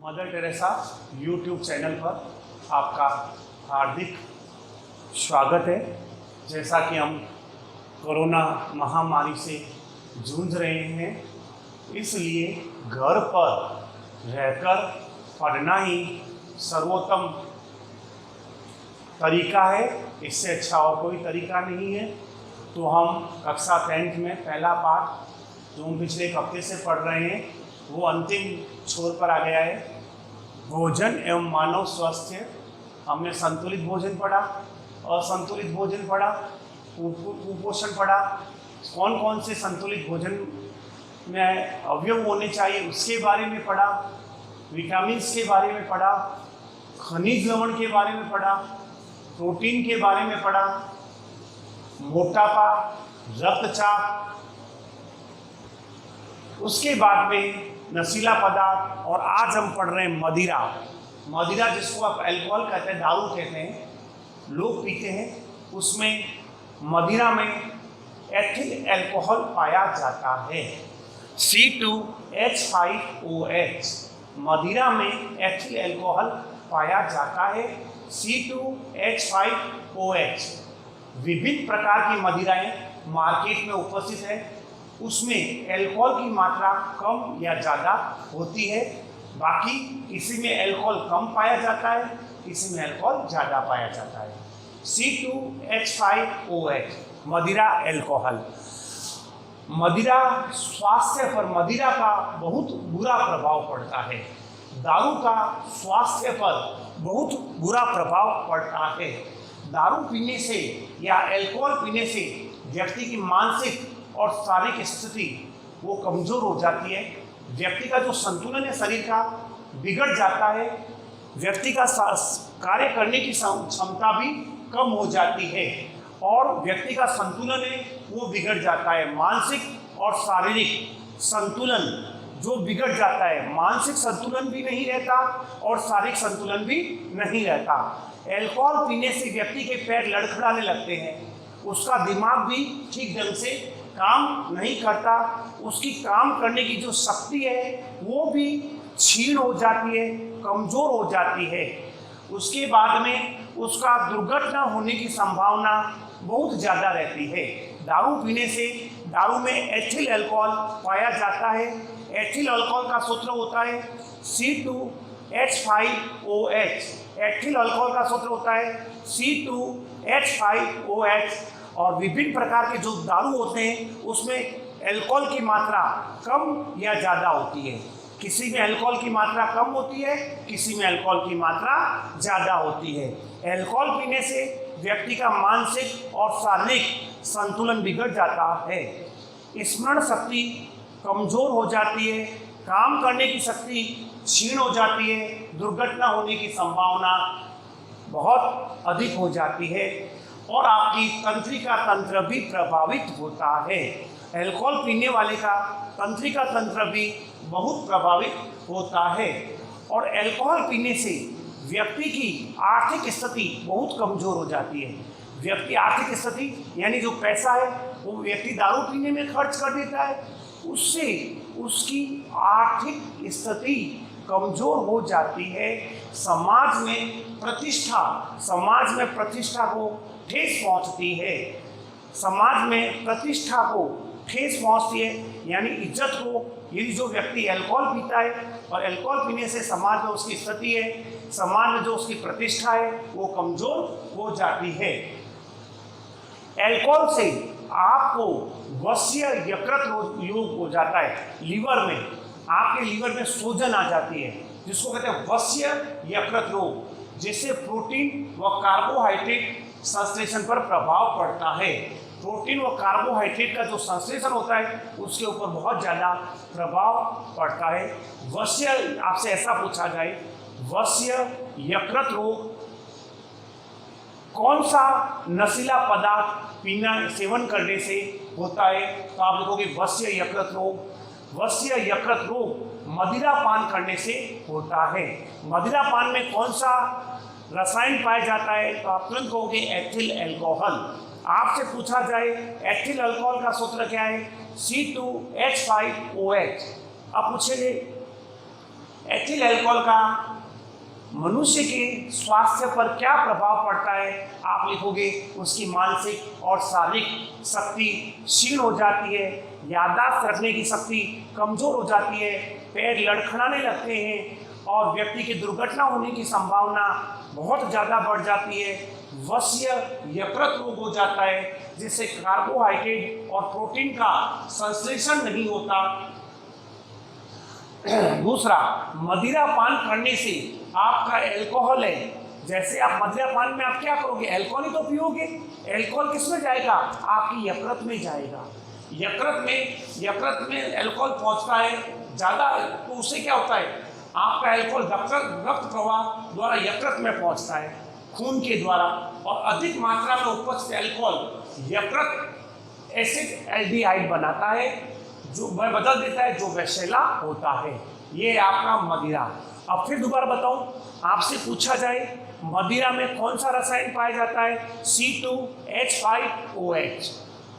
Mother Teresa YouTube channel पर आपका हार्दिक स्वागत है। जैसा कि हम कोरोना महामारी से जूझ रहे हैं, इसलिए घर पर रहकर पढ़ना ही सर्वोत्तम तरीका है। इससे अच्छा और कोई तरीका नहीं है। तो हम कक्षा 10th में पहला पाठ जो हम पिछले एक हफ्ते से पढ़ रहे हैं वो अंतिम छोर पर आ गया है। भोजन एवं मानव स्वास्थ्य। हमने संतुलित भोजन पढ़ा, असंतुलित भोजन पढ़ा, कुपोषण पढ़ा। कौन कौन से संतुलित भोजन में अवयव होने चाहिए उसके बारे में पढ़ा, विटामिन्स के बारे में पढ़ा, खनिज लवण के बारे में पढ़ा, प्रोटीन के बारे में पढ़ा, मोटापा, रक्तचाप, उसके बाद में नशीला पदार्थ, और आज हम पढ़ रहे हैं मदिरा। मदिरा जिसको आप अल्कोहल कहते हैं, दारू कहते हैं, लोग पीते हैं। उसमें मदिरा में एथिल अल्कोहल पाया जाता है, C2H5OH। मदिरा में एथिल अल्कोहल पाया जाता है, C2H5OH। विभिन्न प्रकार की मदिराएं मार्केट में उपस्थित है, उसमें अल्कोहल की मात्रा कम या ज़्यादा होती है। बाकी किसी में अल्कोहल कम पाया जाता है, किसी में अल्कोहल ज़्यादा पाया जाता है। C2H5OH मदिरा अल्कोहल। मदिरा स्वास्थ्य पर, मदिरा का बहुत बुरा प्रभाव पड़ता है। दारू का स्वास्थ्य पर बहुत बुरा प्रभाव पड़ता है। दारू पीने से या अल्कोहल पीने से व्यक्ति की मानसिक और शारीरिक स्थिति वो कमज़ोर हो जाती है। व्यक्ति का जो संतुलन है शरीर का बिगड़ जाता है। व्यक्ति का कार्य करने की क्षमता भी कम हो जाती है और व्यक्ति का संतुलन है वो बिगड़ जाता है। मानसिक और शारीरिक संतुलन जो बिगड़ जाता है, मानसिक संतुलन भी नहीं रहता और शारीरिक संतुलन भी नहीं रहता। अल्कोहल पीने से व्यक्ति के पैर लड़खड़ाने लगते हैं, उसका दिमाग भी ठीक ढंग से काम नहीं करता, उसकी काम करने की जो शक्ति है वो भी क्षीण हो जाती है, कमज़ोर हो जाती है। उसके बाद में उसका दुर्घटना होने की संभावना बहुत ज़्यादा रहती है। दारू पीने से, दारू में एथिल अल्कोहल पाया जाता है। एथिल अल्कोहल का सूत्र होता है C2H5OH। एथिल अल्कोहल का सूत्र होता है C2H5OH। और विभिन्न प्रकार के जो दारू होते हैं उसमें अल्कोहल की मात्रा कम या ज़्यादा होती है। किसी में अल्कोहल की मात्रा कम होती है, किसी में अल्कोहल की मात्रा ज़्यादा होती है। अल्कोहल पीने से व्यक्ति का मानसिक और शारीरिक संतुलन बिगड़ जाता है। स्मरण शक्ति कमज़ोर हो जाती है, काम करने की शक्ति क्षीण हो जाती है, दुर्घटना होने की संभावना बहुत अधिक हो जाती है और आपकी तंत्रिका तंत्र भी प्रभावित होता है। अल्कोहल पीने वाले का तंत्रिका तंत्र भी बहुत प्रभावित होता है और अल्कोहल पीने से व्यक्ति की आर्थिक स्थिति बहुत कमज़ोर हो जाती है। व्यक्ति आर्थिक स्थिति यानी जो पैसा है वो व्यक्ति दारू पीने में खर्च कर देता है, उससे उसकी आर्थिक स्थिति कमज़ोर हो जाती है। समाज में प्रतिष्ठा को ठेस पहुंचती है। समाज में प्रतिष्ठा को ठेस पहुंचती है यानी इज्जत को। यदि जो व्यक्ति अल्कोहल पीता है और अल्कोहल पीने से समाज में उसकी स्थिति है, समाज में जो उसकी प्रतिष्ठा है वो कमज़ोर हो जाती है। अल्कोहल से आपको वश्य यकृत रोग हो जाता है। लीवर में, आपके लीवर में सूजन आ जाती है जिसको कहते हैं वश्य यकृत रोग, जिससे प्रोटीन व कार्बोहाइड्रेट संश्लेषण पर प्रभाव पड़ता है। प्रोटीन व कार्बोहाइड्रेट का जो संश्लेषण होता है उसके ऊपर बहुत ज़्यादा प्रभाव पड़ता है। वश्य, आपसे ऐसा पूछा जाए वश्य यकृत रोग कौन सा नशीला पदार्थ पीना सेवन करने से होता है, तो आप लिखोगे वश्य यकृत रोग। वश्य यकृत रोग मदिरा पान करने से होता है। मदिरा पान में कौन सा रसायन पाया जाता है, तो आप तुरंत कहोगे एथिल अल्कोहल। आपसे पूछा जाए एथिल अल्कोहल का सूत्र क्या है, C2H5OH। आप पूछेंगे एथिल अल्कोहल का मनुष्य के स्वास्थ्य पर क्या प्रभाव पड़ता है, आप लिखोगे उसकी मानसिक और शारीरिक शक्ति क्षीण हो जाती है, याददाश्त रखने की शक्ति कमजोर हो जाती है, पैर लड़खड़ाने लगते हैं और व्यक्ति की दुर्घटना होने की संभावना बहुत ज़्यादा बढ़ जाती है। वश्य यकृत रोग हो जाता है जिससे कार्बोहाइड्रेट और प्रोटीन का संश्लेषण नहीं होता। दूसरा, मदिरा पान करने से आपका अल्कोहल है, जैसे आप मदिरा पान में आप क्या करोगे, अल्कोहल ही तो पियोगे। अल्कोहल किस में जाएगा, आपकी यकृत में जाएगा। यकृत में अल्कोहल पहुंचता है ज़्यादा, तो उससे क्या होता है, आपका अल्कोहल रक्त प्रवाह द्वारा यकृत में पहुंचता है खून के द्वारा, और अधिक मात्रा में उपस्थित अल्कोहल यकृत एसिड एल्डिहाइड बनाता है जो बदल देता है, जो विषैला होता है। ये आपका मदिरा। अब फिर दोबारा बताऊं, आपसे पूछा जाए मदिरा में कौन सा रसायन पाया जाता है, C2H5OH,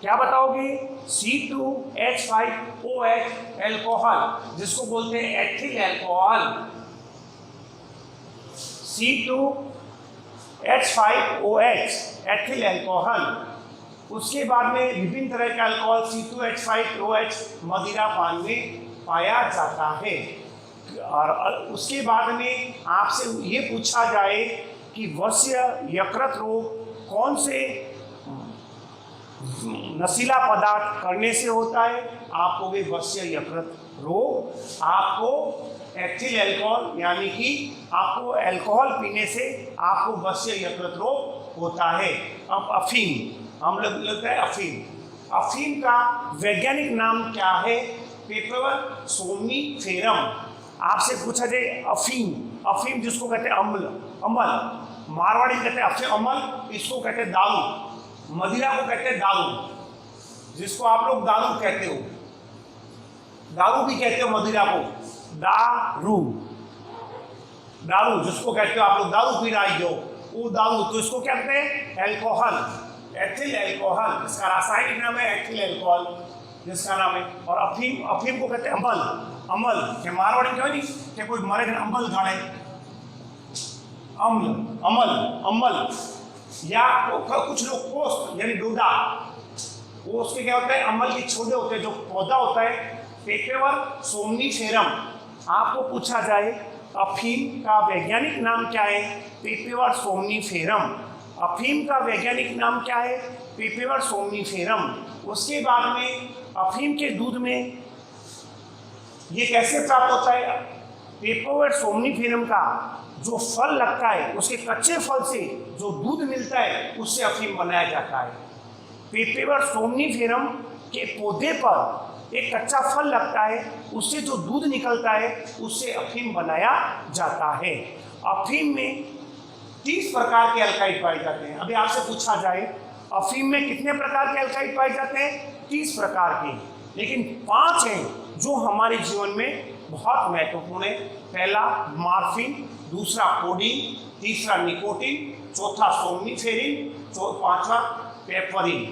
क्या बताओगे, C2H5OH अल्कोहल जिसको बोलते हैं ethyl alcohol, C2H5OH ethyl alcohol. उसके बाद में विभिन्न तरह के अल्कोहल C2H5OH मदिरा पान में पाया जाता है। और उसके बाद में आपसे ये पूछा जाए कि वश्य यकृत रोग कौन से नशीला पदार्थ करने से होता है, आपको भी वश्य यकृत रोग, आपको एथिल अल्कोहल यानी कि आपको अल्कोहल पीने से आपको वश्य यकृत रोग होता है। अब अफीम, हम लोग लेते हैं अफीम का वैज्ञानिक नाम क्या है, पेपर सोमनीफेरम। आपसे पूछा जाए अफीम जिसको कहते हैं अमल, मारवाड़ी कहते हैं अमल, इसको कहते हैं दारू, मदिरा को कहते हैं दारू, जिसको आप लोग दारू कहते हो, दारू भी कहते हो मदिरा को, दारू जिसको कहते हो आप लोग, दारू पी रही हो वो दारू, तो इसको क्या कहते हैं, अल्कोहल, एथिल अल्कोहल, इसका रासायनिक नाम है एथिल अल्कोहल जिसका नाम है। और अफीम को कहते हैं अमल के मारवाड़ी क्या नहीं कि कोई मरे दिन अमल गाड़े, अमल या कुछ लोग पोस्ट यानी डोडा, वो उसके क्या होता है, अमल के छोटे होते हैं जो पौधा होता है, पेपर सोमनीफेरम। आपको पूछा जाए अफीम का वैज्ञानिक नाम क्या है, पेपर सोमनीफेरम। अफीम का वैज्ञानिक नाम क्या है, पेपर सोमनीफेरम। उसके बाद में अफीम के दूध में ये कैसे प्राप्त होता है, पेपर सोमनीफेरम का जो फल लगता है उसके कच्चे फल से जो दूध मिलता है उससे अफीम बनाया जाता है। पेपर सोमनीफेरम के पौधे पर एक कच्चा फल लगता है, उससे जो दूध निकलता है उससे अफीम बनाया जाता है। अफीम में 30 प्रकार के अल्काइड पाए जाते हैं। अभी आपसे पूछा जाए अफीम में कितने प्रकार के अल्काइड पाए जाते हैं, 30 प्रकार के, लेकिन 5 हैं जो हमारे जीवन में बहुत महत्वपूर्ण है। पहला मार्फिन, दूसरा कोडीन, तीसरा निकोटीन, चौथा सोमनीफेरिन, पांचवा पेपरिन।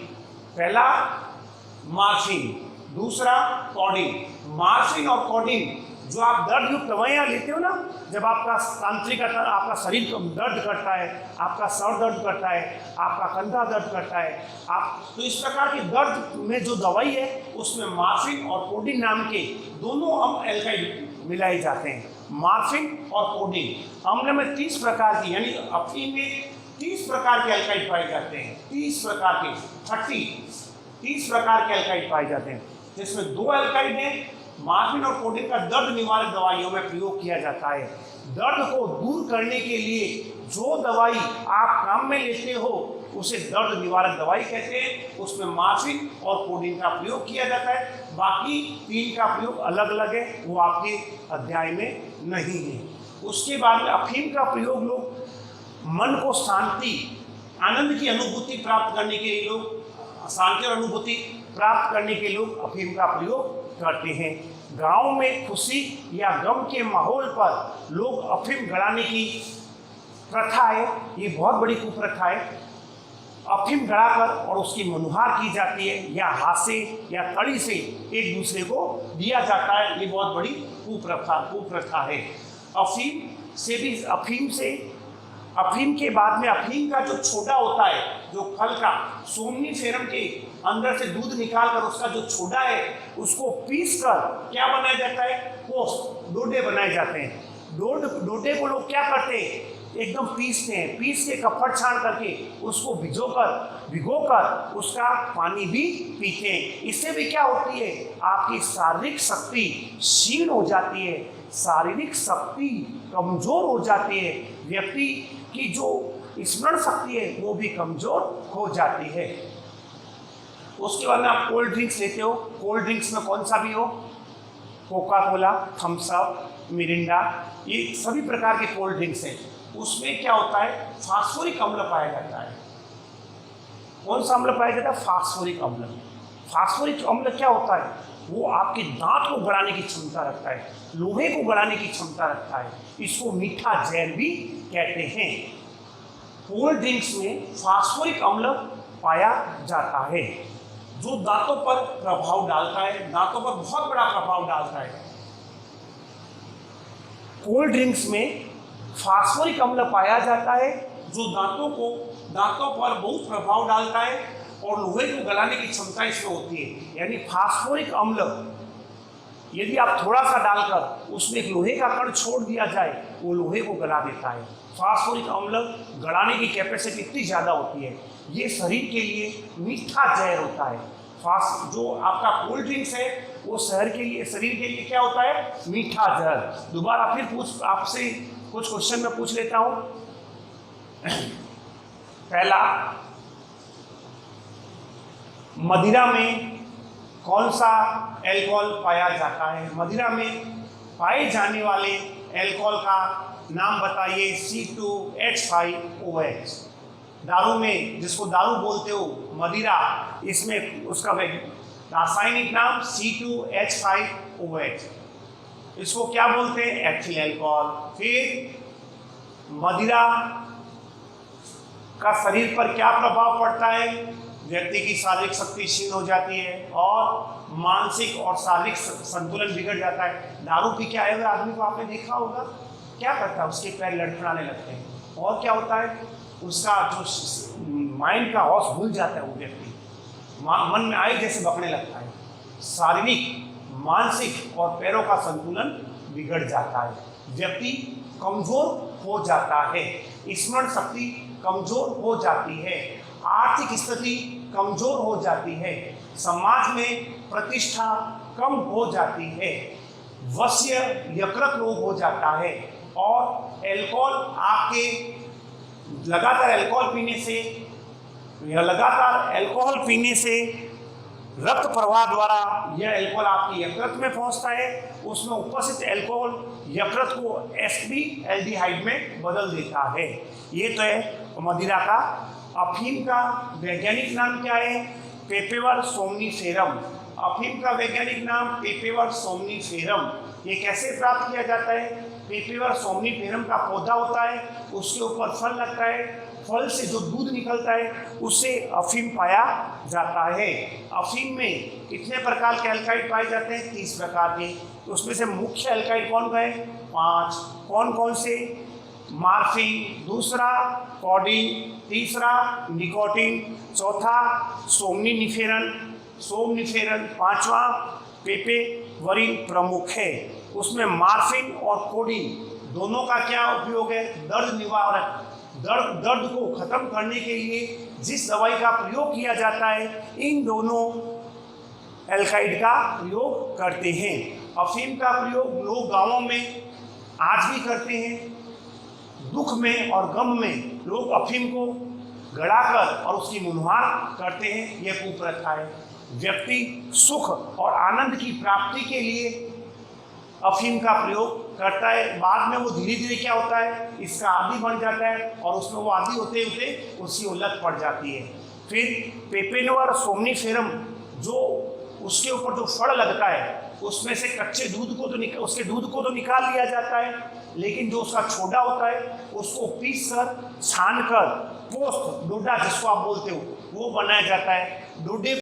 पहला मार्फिन, दूसरा कोडीन। मार्फिन और कोडीन जो आप दर्द युक्त दवाइयाँ लेते हो ना, जब आपका तांत्रिक आपका शरीर दर्द करता है, आपका सर दर्द करता है, आपका कंधा दर्द करता है, आप तो इस प्रकार के दर्द में जो दवाई है उसमें मार्फिन और कोडीन नाम के दोनों अल्काइड मिलाए जाते हैं। मार्फिन और कोडीन अम्ल में 30 प्रकार की, यानी अफीम में 30 प्रकार के अल्काइड पाए जाते हैं, 30 प्रकार के 30 प्रकार के अल्काइड पाए जाते हैं, जिसमें 2 अल्काइड हैं। मार्फिन और कोडीन का दर्द निवारक दवाइयों में प्रयोग किया जाता है। दर्द को दूर करने के लिए जो दवाई आप काम में लेते हो उसे दर्द निवारक दवाई कहते हैं, उसमें मार्फिन और कोडीन का प्रयोग किया जाता है। बाकी 3 का प्रयोग अलग अलग है, वो आपके अध्याय में नहीं है। उसके बाद में अफीम का प्रयोग लोग मन को शांति, आनंद की अनुभूति प्राप्त करने के लिए, लोग शांति और अनुभूति प्राप्त करने के लोग अफीम का प्रयोग करते हैं। गांव में खुशी या गम के माहौल पर लोग अफीम गड़ाने की प्रथा है, ये बहुत बड़ी कुप्रथा है। अफीम गड़ाकर और उसकी मनुहार की जाती है या हाथ से या कड़ी से एक दूसरे को दिया जाता है। ये बहुत बड़ी कुप्रथा है। अफीम के बाद में अफीम का जो छोटा होता है, जो फल का सोमनीफेरम के अंदर से दूध निकाल कर उसका जो छोटा है उसको पीस कर क्या बनाया जाता है, डोडे बनाए जाते हैं। डोडे को लोग क्या करते हैं, एकदम पीसते हैं, पीस के कपड़ छान करके उसको भिगोकर उसका पानी भी पीते हैं। इससे भी क्या होती है, आपकी शारीरिक शक्ति क्षीण हो जाती है, शारीरिक शक्ति कमजोर हो जाती है, व्यक्ति की जो स्मरण शक्ति है वो भी कमजोर हो जाती है। उसके बाद में आप कोल्ड ड्रिंक्स लेते हो, कोल्ड ड्रिंक्स में कौन सा भी हो, Coca Cola, Thums Up, Mirinda, ये सभी प्रकार के कोल्ड ड्रिंक्स हैं। उसमें क्या होता है, फास्फोरिक अम्ल पाया जाता है। कौन सा अम्ल पाया जाता है, फास्फोरिक अम्ल। फास्फोरिक अम्ल क्या होता है, वो आपके दांत को गड़ाने की क्षमता रखता है, लोहे को गड़ाने की क्षमता रखता है। इसको मीठा जहर भी कहते हैं। कोल्ड ड्रिंक्स में फास्फोरिक अम्ल पाया जाता है जो दांतों पर प्रभाव डालता है, दांतों पर बहुत बड़ा प्रभाव डालता है। कोल्ड ड्रिंक्स में फास्फोरिक अम्ल पाया जाता है जो दांतों पर बहुत प्रभाव डालता है और लोहे को गलाने की क्षमता इसमें होती है। यानी फास्फोरिक अम्ल यदि आप थोड़ा सा डालकर उसमें एक लोहे का कण छोड़ दिया जाए, वो लोहे को गला देता है। फास्फोरिक अम्ल गलाने की कैपेसिटी इतनी ज़्यादा होती है, ये शरीर के लिए मीठा जहर होता है। जो आपका कोल्ड ड्रिंक्स है वो शरीर के लिए क्या होता है, मीठा जहर। दोबारा फिर आपसे कुछ क्वेश्चन में पूछ लेता हूँ। पहला, मदिरा में कौन सा अल्कोहल पाया जाता है, मदिरा में पाए जाने वाले अल्कोहल का नाम बताइए। C2H5OH। दारू में, जिसको दारू बोलते हो, मदिरा, इसमें उसका रासायनिक नाम C2H5OH। इसको क्या बोलते हैं, एथिल अल्कोहल। फिर मदिरा का शरीर पर क्या प्रभाव पड़ता है, व्यक्ति की शारीरिक शक्ति क्षीण हो जाती है और मानसिक और शारीरिक संतुलन बिगड़ जाता है। दारू पी के आए हुए आदमी को आपने देखा होगा, क्या करता है, उसके पैर लड़खड़ाने लगते हैं और क्या होता है, उसका जो माइंड का हौस भूल जाता है, वो व्यक्ति मन में आए जैसे बकने लगता है, शारीरिक, मानसिक और पैरों का संतुलन बिगड़ जाता है, व्यक्ति कमजोर हो जाता है, स्मरण शक्ति कमजोर हो जाती है, आर्थिक स्थिति कमजोर हो जाती है, समाज में प्रतिष्ठा कम हो जाती है, वश्य यकृत रोग हो जाता है और अल्कोहल आपके लगातार अल्कोहल पीने से रक्त प्रवाह द्वारा यह अल्कोहल आपके यकृत में पहुंचता है, उसमें उपस्थित अल्कोहल यकृत को एस्पिरिन में बदल देता है। ये तो है मदिरा का। अफीम का वैज्ञानिक नाम क्या है, पेपेवर सोमनीफेरम। अफीम का वैज्ञानिक नाम पेपेवर सोमनीफेरम। ये कैसे प्राप्त किया जाता है, पेपेवर सोमनीफेरम का पौधा होता है, उसके ऊपर फल लगता है, फल से जो दूध निकलता है उससे अफीम पाया जाता है। अफीम में कितने प्रकार के अल्काइड पाए जाते हैं, 30 प्रकार के। उसमें से मुख्य अल्काइड कौन कौन है, 5। कौन कौन से, मार्फिन, दूसरा कोडीन, तीसरा निकोटीन, चौथा सोमनीफेरन, पांचवा पेपेवरिन प्रमुख है। उसमें मार्फिन और कोडीन दोनों का क्या उपयोग है, दर्द निवारक, दर्द को खत्म करने के लिए जिस दवाई का प्रयोग किया जाता है, इन दोनों एल्काइड का प्रयोग करते हैं। अफीम का प्रयोग लोग गांवों में आज भी करते हैं। दुख में और गम में लोग अफीम को गड़ाकर और उसकी मुनहार करते हैं, यह कुप्रथा है। व्यक्ति सुख और आनंद की प्राप्ति के लिए अफीम का प्रयोग करता है, बाद में वो धीरे धीरे क्या होता है, इसका आदी बन जाता है और उसमें वो आदी होते होते उसकी वो लत पड़ जाती है। फिर पेपेवर सोमनीफेरम, जो उसके ऊपर जो फल लगता है उसमें से कच्चे दूध को तो उसके दूध को तो निकाल लिया जाता है, लेकिन जो उसका छोटा होता है उसको पीस कर, छान कर, पोस्त डोडा जिसको आप बोलते हो वो बनाया जाता है। डोडे